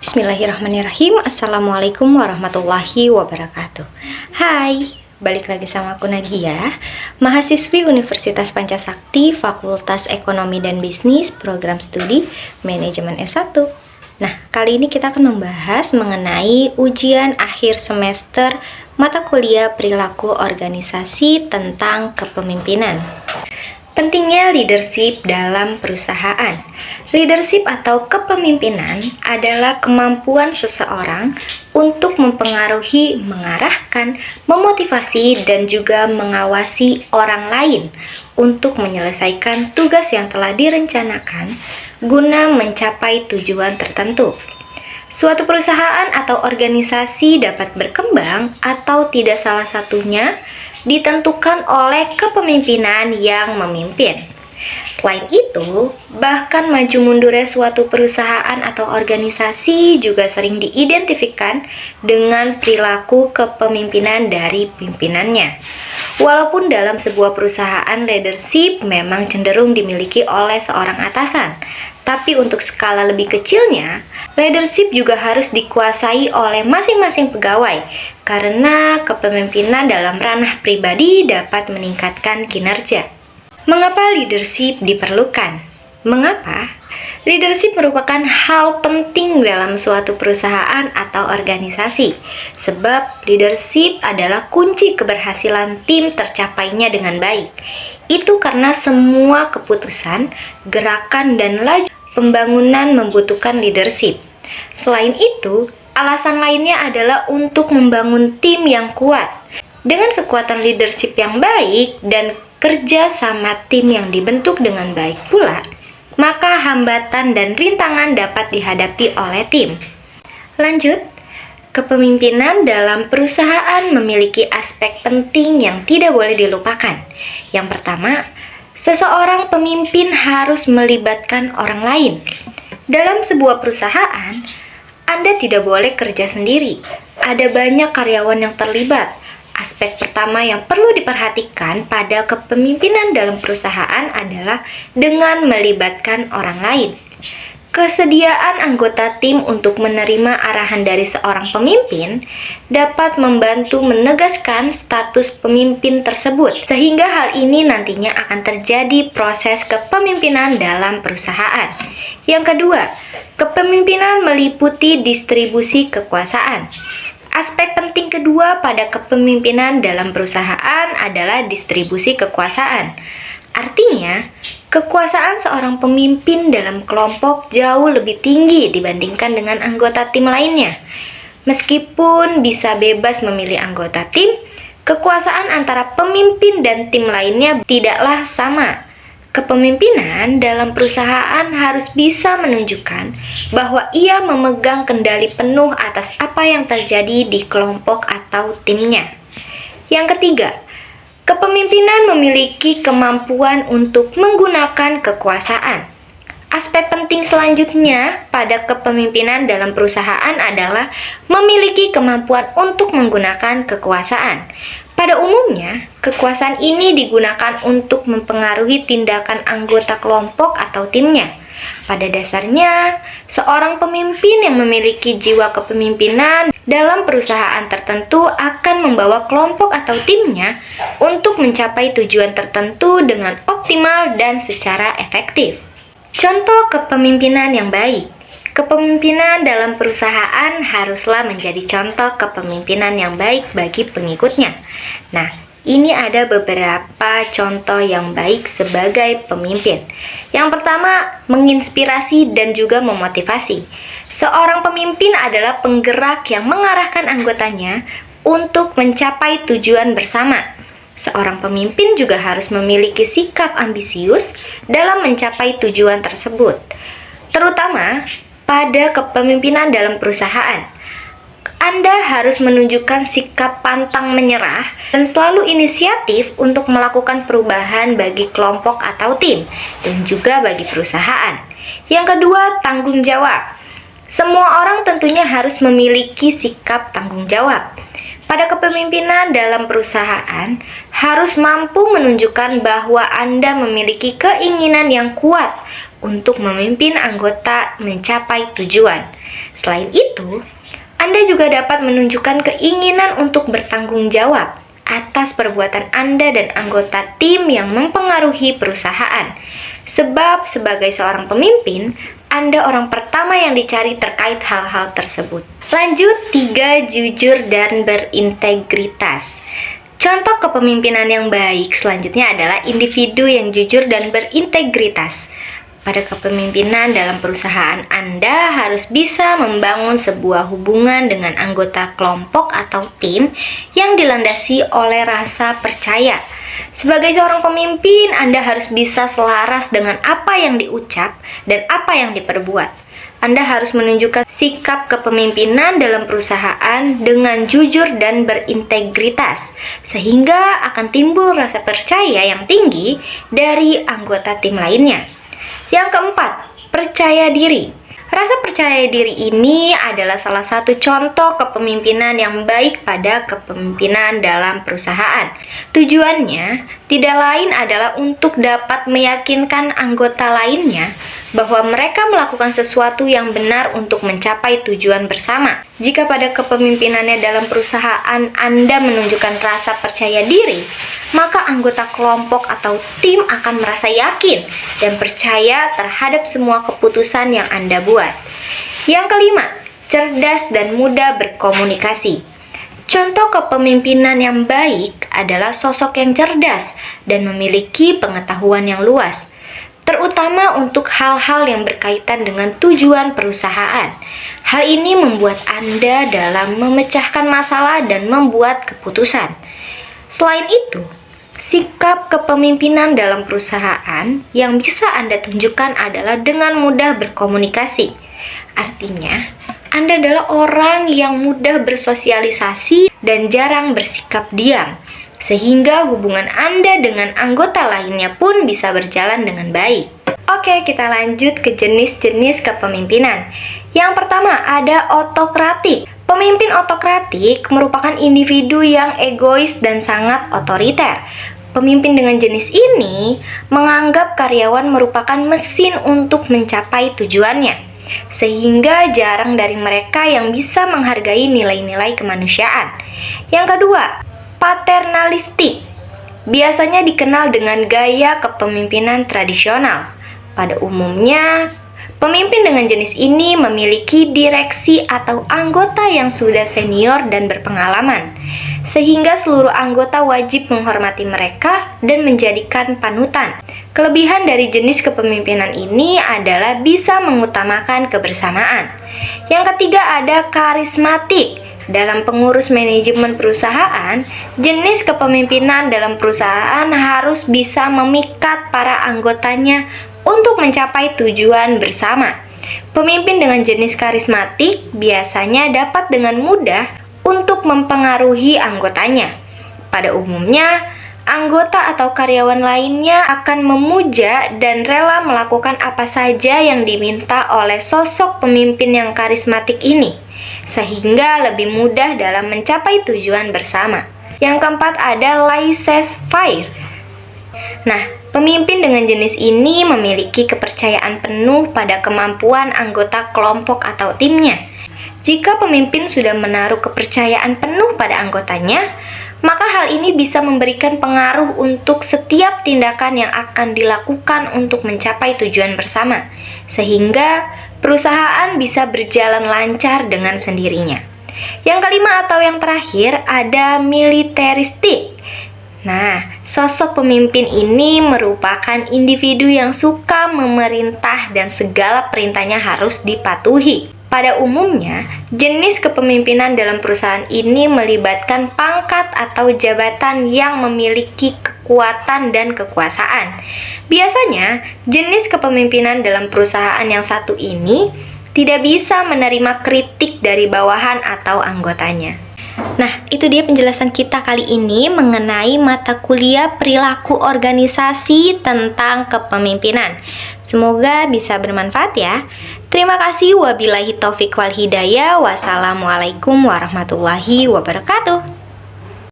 Bismillahirrahmanirrahim. Assalamualaikum warahmatullahi wabarakatuh. Hai, balik lagi sama aku Nagia, mahasiswi Universitas Pancasakti, Fakultas Ekonomi dan Bisnis, Program Studi Manajemen S1. Nah, kali ini kita akan membahas mengenai ujian akhir semester mata kuliah perilaku organisasi tentang kepemimpinan. Pentingnya leadership dalam perusahaan. Leadership atau kepemimpinan adalah kemampuan seseorang untuk mempengaruhi, mengarahkan, memotivasi, dan juga mengawasi orang lain untuk menyelesaikan tugas yang telah direncanakan guna mencapai tujuan tertentu. Suatu perusahaan atau organisasi dapat berkembang atau tidak, salah satunya ditentukan oleh kepemimpinan yang memimpin. Selain itu, bahkan maju mundurnya suatu perusahaan atau organisasi juga sering diidentifikkan dengan perilaku kepemimpinan dari pimpinannya. Walaupun dalam sebuah perusahaan leadership memang cenderung dimiliki oleh seorang atasan, tapi untuk skala lebih kecilnya, leadership juga harus dikuasai oleh masing-masing pegawai karena kepemimpinan dalam ranah pribadi dapat meningkatkan kinerja. Mengapa leadership diperlukan? Mengapa? Leadership merupakan hal penting dalam suatu perusahaan atau organisasi, sebab leadership adalah kunci keberhasilan tim tercapainya dengan baik. Itu karena semua keputusan, gerakan, dan laju pembangunan membutuhkan leadership. Selain itu, alasan lainnya adalah untuk membangun tim yang kuat. Dengan kekuatan leadership yang baik dan kerja sama tim yang dibentuk dengan baik pula, maka hambatan dan rintangan dapat dihadapi oleh tim. Lanjut, kepemimpinan dalam perusahaan memiliki aspek penting yang tidak boleh dilupakan. Yang pertama, seseorang pemimpin harus melibatkan orang lain. Dalam sebuah perusahaan, Anda tidak boleh kerja sendiri. Ada banyak karyawan yang terlibat. Aspek pertama yang perlu diperhatikan pada kepemimpinan dalam perusahaan adalah dengan melibatkan orang lain. Kesediaan anggota tim untuk menerima arahan dari seorang pemimpin dapat membantu menegaskan status pemimpin tersebut, sehingga hal ini nantinya akan terjadi proses kepemimpinan dalam perusahaan. Yang kedua, kepemimpinan meliputi distribusi kekuasaan. Aspek penting kedua pada kepemimpinan dalam perusahaan adalah distribusi kekuasaan. Artinya, kekuasaan seorang pemimpin dalam kelompok jauh lebih tinggi dibandingkan dengan anggota tim lainnya. Meskipun bisa bebas memilih anggota tim, kekuasaan antara pemimpin dan tim lainnya tidaklah sama. Kepemimpinan dalam perusahaan harus bisa menunjukkan bahwa ia memegang kendali penuh atas apa yang terjadi di kelompok atau timnya. Yang ketiga, kepemimpinan memiliki kemampuan untuk menggunakan kekuasaan. Aspek penting selanjutnya pada kepemimpinan dalam perusahaan adalah memiliki kemampuan untuk menggunakan kekuasaan. Pada umumnya, kekuasaan ini digunakan untuk mempengaruhi tindakan anggota kelompok atau timnya. Pada dasarnya, seorang pemimpin yang memiliki jiwa kepemimpinan dalam perusahaan tertentu akan membawa kelompok atau timnya untuk mencapai tujuan tertentu dengan optimal dan secara efektif. Contoh kepemimpinan yang baik. Kepemimpinan dalam perusahaan haruslah menjadi contoh kepemimpinan yang baik bagi pengikutnya. Nah, ini ada beberapa contoh yang baik sebagai pemimpin. Yang pertama, menginspirasi dan juga memotivasi. Seorang pemimpin adalah penggerak yang mengarahkan anggotanya untuk mencapai tujuan bersama. Seorang pemimpin juga harus memiliki sikap ambisius dalam mencapai tujuan tersebut, terutama pada kepemimpinan dalam perusahaan. Anda harus menunjukkan sikap pantang menyerah dan selalu inisiatif untuk melakukan perubahan bagi kelompok atau tim, dan juga bagi perusahaan. Yang kedua, tanggung jawab. Semua orang tentunya harus memiliki sikap tanggung jawab. Pada kepemimpinan dalam perusahaan, harus mampu menunjukkan bahwa Anda memiliki keinginan yang kuat untuk memimpin anggota mencapai tujuan. Selain itu, Anda juga dapat menunjukkan keinginan untuk bertanggung jawab atas perbuatan Anda dan anggota tim yang mempengaruhi perusahaan. Sebab sebagai seorang pemimpin, Anda orang pertama yang dicari terkait hal-hal tersebut. Lanjut, 3. Jujur dan berintegritas. Contoh kepemimpinan yang baik selanjutnya adalah individu yang jujur dan berintegritas. Pada kepemimpinan dalam perusahaan, Anda harus bisa membangun sebuah hubungan dengan anggota kelompok atau tim yang dilandasi oleh rasa percaya. Sebagai seorang pemimpin, Anda harus bisa selaras dengan apa yang diucap dan apa yang diperbuat. Anda harus menunjukkan sikap kepemimpinan dalam perusahaan dengan jujur dan berintegritas, sehingga akan timbul rasa percaya yang tinggi dari anggota tim lainnya. Yang keempat, percaya diri. Rasa percaya diri ini adalah salah satu contoh kepemimpinan yang baik pada kepemimpinan dalam perusahaan. Tujuannya tidak lain adalah untuk dapat meyakinkan anggota lainnya bahwa mereka melakukan sesuatu yang benar untuk mencapai tujuan bersama. Jika pada kepemimpinannya dalam perusahaan Anda menunjukkan rasa percaya diri, maka anggota kelompok atau tim akan merasa yakin dan percaya terhadap semua keputusan yang Anda buat. Yang kelima, cerdas dan mudah berkomunikasi. Contoh kepemimpinan yang baik adalah sosok yang cerdas dan memiliki pengetahuan yang luas, terutama untuk hal-hal yang berkaitan dengan tujuan perusahaan. Hal ini membuat Anda dalam memecahkan masalah dan membuat keputusan. Selain itu, sikap kepemimpinan dalam perusahaan yang bisa Anda tunjukkan adalah dengan mudah berkomunikasi. Artinya, Anda adalah orang yang mudah bersosialisasi dan jarang bersikap diam, sehingga hubungan Anda dengan anggota lainnya pun bisa berjalan dengan baik. Oke, kita lanjut ke jenis-jenis kepemimpinan. Yang pertama ada otokratik. Pemimpin otokratik merupakan individu yang egois dan sangat otoriter. Pemimpin dengan jenis ini menganggap karyawan merupakan mesin untuk mencapai tujuannya, sehingga jarang dari mereka yang bisa menghargai nilai-nilai kemanusiaan. Yang kedua, paternalistik. Biasanya dikenal dengan gaya kepemimpinan tradisional. Pada umumnya, pemimpin dengan jenis ini memiliki direksi atau anggota yang sudah senior dan berpengalaman, sehingga seluruh anggota wajib menghormati mereka dan menjadikan panutan. Kelebihan dari jenis kepemimpinan ini adalah bisa mengutamakan kebersamaan. Yang ketiga ada karismatik. Dalam pengurus manajemen perusahaan, jenis kepemimpinan dalam perusahaan harus bisa memikat para anggotanya untuk mencapai tujuan bersama. Pemimpin dengan jenis karismatik biasanya dapat dengan mudah untuk mempengaruhi anggotanya. Pada umumnya, anggota atau karyawan lainnya akan memuja dan rela melakukan apa saja yang diminta oleh sosok pemimpin yang karismatik ini, sehingga lebih mudah dalam mencapai tujuan bersama. Yang keempat ada laissez-faire. Nah, pemimpin dengan jenis ini memiliki kepercayaan penuh pada kemampuan anggota kelompok atau timnya. Jika pemimpin sudah menaruh kepercayaan penuh pada anggotanya, maka hal ini bisa memberikan pengaruh untuk setiap tindakan yang akan dilakukan untuk mencapai tujuan bersama, sehingga perusahaan bisa berjalan lancar dengan sendirinya. Yang kelima atau yang terakhir ada militeristik. Nah, sosok pemimpin ini merupakan individu yang suka memerintah dan segala perintahnya harus dipatuhi. Pada umumnya, jenis kepemimpinan dalam perusahaan ini melibatkan pangkat atau jabatan yang memiliki kekuatan dan kekuasaan. Biasanya, jenis kepemimpinan dalam perusahaan yang satu ini tidak bisa menerima kritik dari bawahan atau anggotanya. Nah, itu dia penjelasan kita kali ini mengenai mata kuliah perilaku organisasi tentang kepemimpinan. Semoga bisa bermanfaat ya. Terima kasih. Wabillahi taufik wal hidayah. Wassalamualaikum warahmatullahi wabarakatuh.